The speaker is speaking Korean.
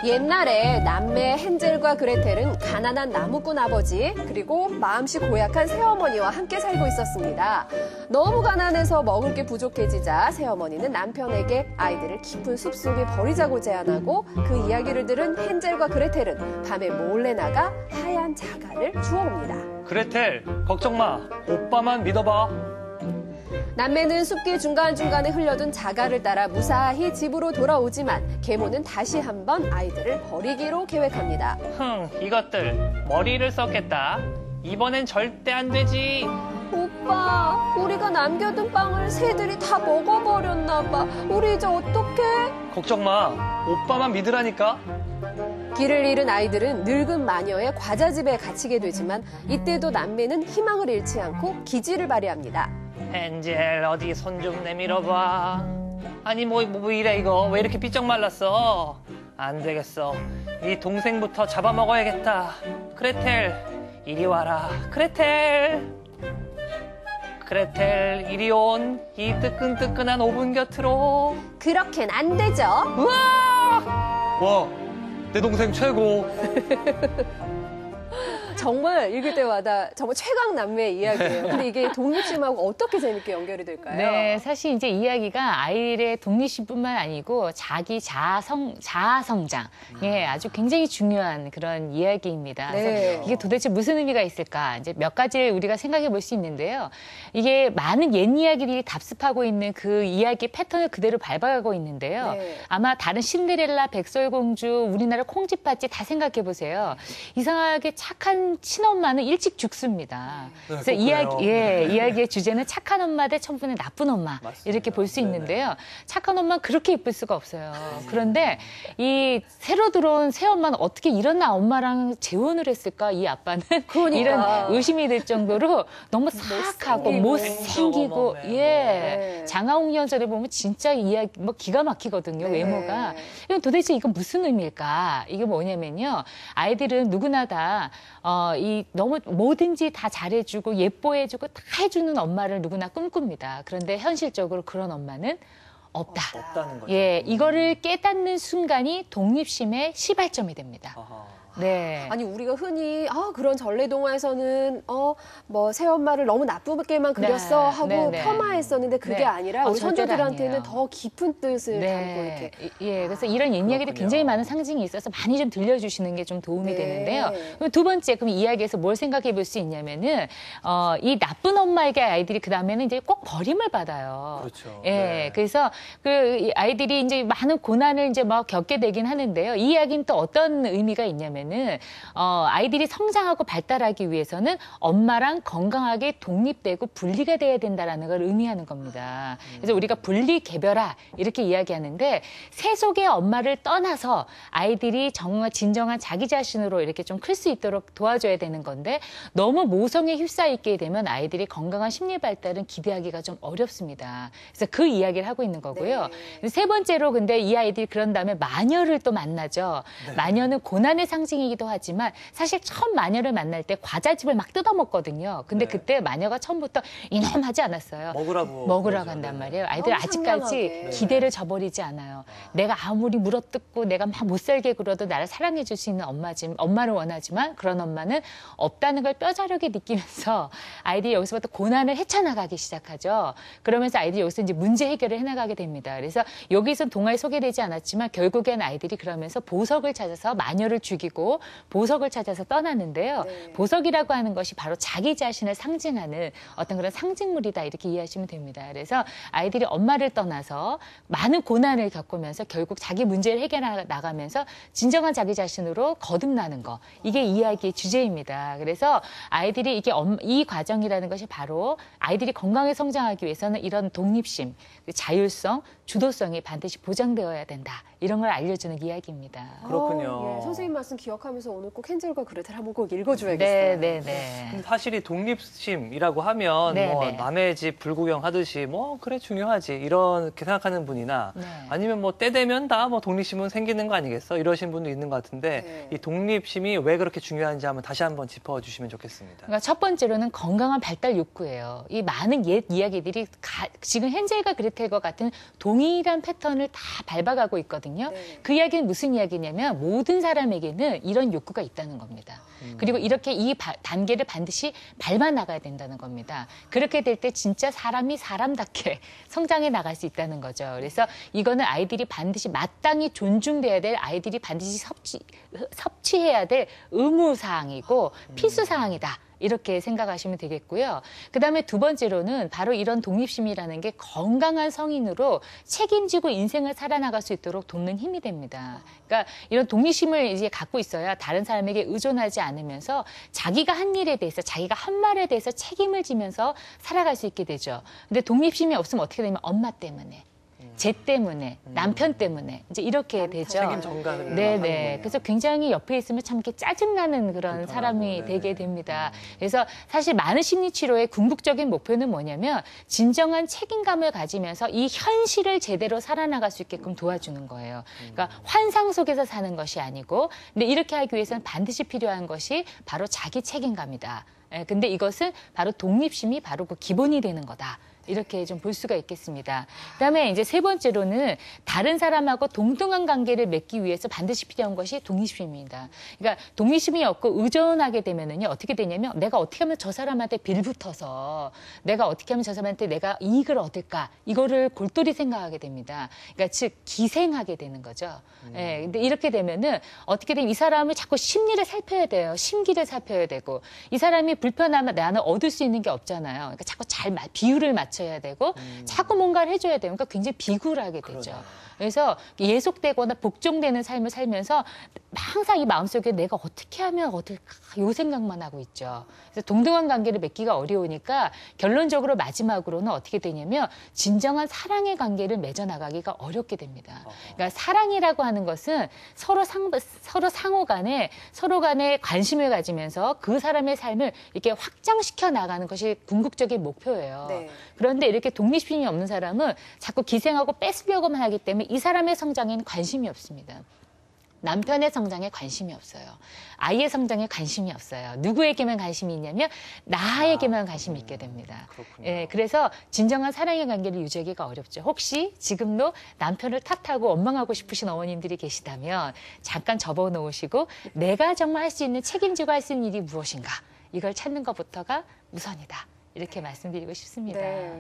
옛날에 남매 헨젤과 그레텔은 가난한 나무꾼 아버지 그리고 마음씨 고약한 새어머니와 함께 살고 있었습니다. 너무 가난해서 먹을 게 부족해지자 새어머니는 남편에게 아이들을 깊은 숲속에 버리자고 제안하고 그 이야기를 들은 헨젤과 그레텔은 밤에 몰래 나가 하얀 자갈을 주워옵니다. 그레텔, 걱정 마. 오빠만 믿어봐. 남매는 숲길 중간중간에 흘려둔 자갈을 따라 무사히 집으로 돌아오지만 계모는 다시 한번 아이들을 버리기로 계획합니다. 이것들 머리를 썼겠다. 이번엔 절대 안 되지. 오빠, 우리가 남겨둔 빵을 새들이 다 먹어버렸나 봐. 우리 이제 어떡해? 걱정 마. 오빠만 믿으라니까. 길을 잃은 아이들은 늙은 마녀의 과자집에 갇히게 되지만 이때도 남매는 희망을 잃지 않고 기지를 발휘합니다. 헨젤, 어디 손 좀 내밀어봐. 아니 뭐 이래 이거. 왜 이렇게 삐쩍 말랐어? 안 되겠어. 네 동생부터 잡아먹어야겠다. 그레텔, 이리 와라. 그레텔. 그레텔, 이리 온. 이 뜨끈뜨끈한 오븐 곁으로. 그렇게는 안 되죠. 우와! 와, 내 동생 최고. 정말 읽을 때마다 정말 최강 남매의 이야기예요. 근데 이게 독립심하고 어떻게 재밌게 연결이 될까요? 네, 사실 이제 이야기가 아이의 독립심뿐만 아니고 자기 자아성장에 아주 굉장히 중요한 그런 이야기입니다. 네. 그래서 이게 도대체 무슨 의미가 있을까? 이제 몇 가지를 우리가 생각해 볼 수 있는데요. 이게 많은 옛 이야기들이 답습하고 있는 그 이야기 패턴을 그대로 밟아가고 있는데요. 네. 아마 다른 신데렐라, 백설공주, 우리나라 콩쥐팥쥐 다 생각해 보세요. 이상하게 착한 친엄마는 일찍 죽습니다. 네, 그래서 이야기의 주제는 착한 엄마 대 천분의 나쁜 엄마 맞습니다. 이렇게 볼 수 있는데요. 착한 엄마는 그렇게 예쁠 수가 없어요. 그런데 이 새로 들어온 새엄마는 어떻게 이런 엄마랑 재혼을 했을까? 이 아빠는 그러니까. 이런 의심이 들 정도로 너무 사악하고 못생기고 네. 장하홍련전에 보면 진짜 이야기 뭐 기가 막히거든요. 네. 외모가. 이건 도대체 이건 무슨 의미일까? 이게 뭐냐면요. 아이들은 누구나 다 이 너무 뭐든지 다 잘해주고 예뻐해주고 다 해주는 엄마를 누구나 꿈꿉니다. 그런데 현실적으로 그런 엄마는 없다. 없다는 거죠. 예, 이거를 깨닫는 순간이 독립심의 시발점이 됩니다. 아하. 네. 아니 우리가 흔히 그런 전래동화에서는 뭐 새엄마를 너무 나쁘게만 그렸어 하고 네. 폐마했었는데 그게 네. 아니라 우리 절대로 선조들한테는 아니에요. 더 깊은 뜻을 담고 네. 이렇게. 예, 그래서 이런 옛 이야기들이 그렇군요. 굉장히 많은 상징이 있어서 많이 좀 들려주시는 게 좀 도움이 네. 되는데요. 그럼 두 번째, 그럼 이 이야기에서 뭘 생각해 볼 수 있냐면은, 이 나쁜 엄마에게 아이들이 그 다음에는 이제 꼭 버림을 받아요. 그렇죠. 예, 네. 그래서 이 아이들이 이제 많은 고난을 이제 막 겪게 되긴 하는데요. 이 이야기는 또 어떤 의미가 있냐면은, 아이들이 성장하고 발달하기 위해서는 엄마랑 건강하게 독립되고 분리가 돼야 된다라는 걸 의미하는 겁니다. 그래서 우리가 분리 개별화 이렇게 이야기하는데 세속의 엄마를 떠나서 아이들이 정말 진정한 자기 자신으로 이렇게 좀 클 수 있도록 도와줘야 되는 건데 너무 모성에 휩싸이게 되면 아이들이 건강한 심리 발달은 기대하기가 좀 어렵습니다. 그래서 그 이야기를 하고 있는 거고요. 네. 세 번째로 근데 이 아이들이 그런 다음에 마녀를 또 만나죠. 마녀는 고난의 상징이기도 하지만 사실 처음 마녀를 만날 때 과자집을 막 뜯어먹거든요. 근데 네. 그때 마녀가 처음부터 이놈 하지 않았어요. 먹으라고 한단 네. 말이에요. 아이들 너무 아직까지 상냥하게. 기대를 저버리지 않아요. 내가 아무리 물어뜯고 내가 막 못살게 굴어도 나를 사랑해 줄 수 있는 엄마를 원하지만 그런 엄마는 없다는 걸 뼈저리게 느끼면서 아이들이 여기서부터 고난을 헤쳐나가기 시작하죠. 그러면서 아이들이 여기서 이제 문제 해결을 해나가게 됩니다. 그래서 여기서 동화에 소개되지 않았지만 결국엔 아이들이 그러면서 보석을 찾아서 마녀를 죽이고 보석을 찾아서 떠나는데요. 네. 보석이라고 하는 것이 바로 자기 자신을 상징하는 어떤 그런 상징물이다 이렇게 이해하시면 됩니다. 그래서 아이들이 엄마를 떠나서 많은 고난을 겪으면서 결국 자기 문제를 해결해 나가면서 진정한 자기 자신으로 거듭나는 거. 이게 이야기의 주제입니다. 그래서 아이들이 이 과정이라는 것이 바로 아이들이 건강하게 성장하기 위해서는 이런 독립심, 자율성, 주도성이 반드시 보장되어야 된다. 이런 걸 알려주는 이야기입니다. 그렇군요. 예, 선생님 말씀 기억하면서 오늘 꼭 헨젤과 그레텔 한번 꼭 읽어줘야겠어요. 네. 근데 사실 이 독립심이라고 하면 네, 뭐 네. 남의 집 불구경 하듯이 뭐 그래 중요하지 이렇게 생각하는 분이나 네. 아니면 뭐 때 되면 다 뭐 독립심은 생기는 거 아니겠어 이러신 분도 있는 것 같은데 네. 이 독립심이 왜 그렇게 중요한지 한번 다시 한번 짚어주시면 좋겠습니다. 그러니까 첫 번째로는 건강한 발달 욕구예요. 이 많은 옛 이야기들이 지금 헨젤과 그레텔과 같은 동일한 패턴을 다 밟아가고 있거든요. 있거든요. 네. 그 이야기는 무슨 이야기냐면 모든 사람에게는 이런 욕구가 있다는 겁니다. 그리고 이렇게 이 단계를 반드시 밟아 나가야 된다는 겁니다. 그렇게 될 때 진짜 사람이 사람답게 성장해 나갈 수 있다는 거죠. 그래서 이거는 아이들이 반드시 마땅히 존중돼야 될, 아이들이 반드시 섭취해야 될 의무사항이고 필수사항이다. 이렇게 생각하시면 되겠고요. 그다음에 두 번째로는 바로 이런 독립심이라는 게 건강한 성인으로 책임지고 인생을 살아나갈 수 있도록 돕는 힘이 됩니다. 그러니까 이런 독립심을 이제 갖고 있어야 다른 사람에게 의존하지 않으면서 자기가 한 일에 대해서, 자기가 한 말에 대해서 책임을 지면서 살아갈 수 있게 되죠. 근데 독립심이 없으면 어떻게 되냐면 엄마 때문에, 쟤 때문에, 남편 때문에 이제 이렇게 되죠. 책임 전가를 네네. 그래서 굉장히 옆에 있으면 참 이렇게 짜증나는 그런 사람이 되게 됩니다. 그래서 사실 많은 심리 치료의 궁극적인 목표는 뭐냐면 진정한 책임감을 가지면서 이 현실을 제대로 살아나갈 수 있게끔 도와주는 거예요. 그러니까 환상 속에서 사는 것이 아니고, 근데 이렇게 하기 위해서는 반드시 필요한 것이 바로 자기 책임감이다. 근데 이것은 바로 독립심이 바로 그 기본이 되는 거다. 이렇게 좀 볼 수가 있겠습니다. 그다음에 이제 세 번째로는 다른 사람하고 동등한 관계를 맺기 위해서 반드시 필요한 것이 독립심입니다. 그러니까 독립심이 없고 의존하게 되면은요, 어떻게 되냐면 내가 어떻게 하면 저 사람한테 빌붙어서 내가 어떻게 하면 저 사람한테 내가 이익을 얻을까, 이거를 골똘히 생각하게 됩니다. 그러니까 즉 기생하게 되는 거죠. 예, 근데 이렇게 되면은 어떻게 되면 이 사람을 자꾸 심리를 살펴야 돼요. 심기를 살펴야 되고, 이 사람이 불편하면 나는 얻을 수 있는 게 없잖아요. 그러니까 자꾸 잘 비율을 맞춰야 되고 자꾸 뭔가를 해줘야 되고, 그러니까 굉장히 비굴하게 되죠. 그러네. 그래서 예속되거나 복종되는 삶을 살면서 항상 이 마음속에 내가 어떻게 하면 얻을까, 요 생각만 하고 있죠. 그래서 동등한 관계를 맺기가 어려우니까 결론적으로 마지막으로는 어떻게 되냐면 진정한 사랑의 관계를 맺어나가기가 어렵게 됩니다. 그러니까 사랑이라고 하는 것은 서로 상호 간에 서로 간에 관심을 가지면서 그 사람의 삶을 이렇게 확장시켜 나가는 것이 궁극적인 목표예요. 네. 그런데 이렇게 독립심이 없는 사람은 자꾸 기생하고 뺏으려고만 하기 때문에 이 사람의 성장에는 관심이 없습니다. 남편의 성장에 관심이 없어요. 아이의 성장에 관심이 없어요. 누구에게만 관심이 있냐면 나에게만 관심이 있게 됩니다. 그렇군요. 예, 그래서 진정한 사랑의 관계를 유지하기가 어렵죠. 혹시 지금도 남편을 탓하고 원망하고 싶으신 어머님들이 계시다면 잠깐 접어놓으시고 내가 정말 할 수 있는, 책임지고 할 수 있는 일이 무엇인가, 이걸 찾는 것부터가 우선이다. 이렇게 말씀드리고 싶습니다. 네.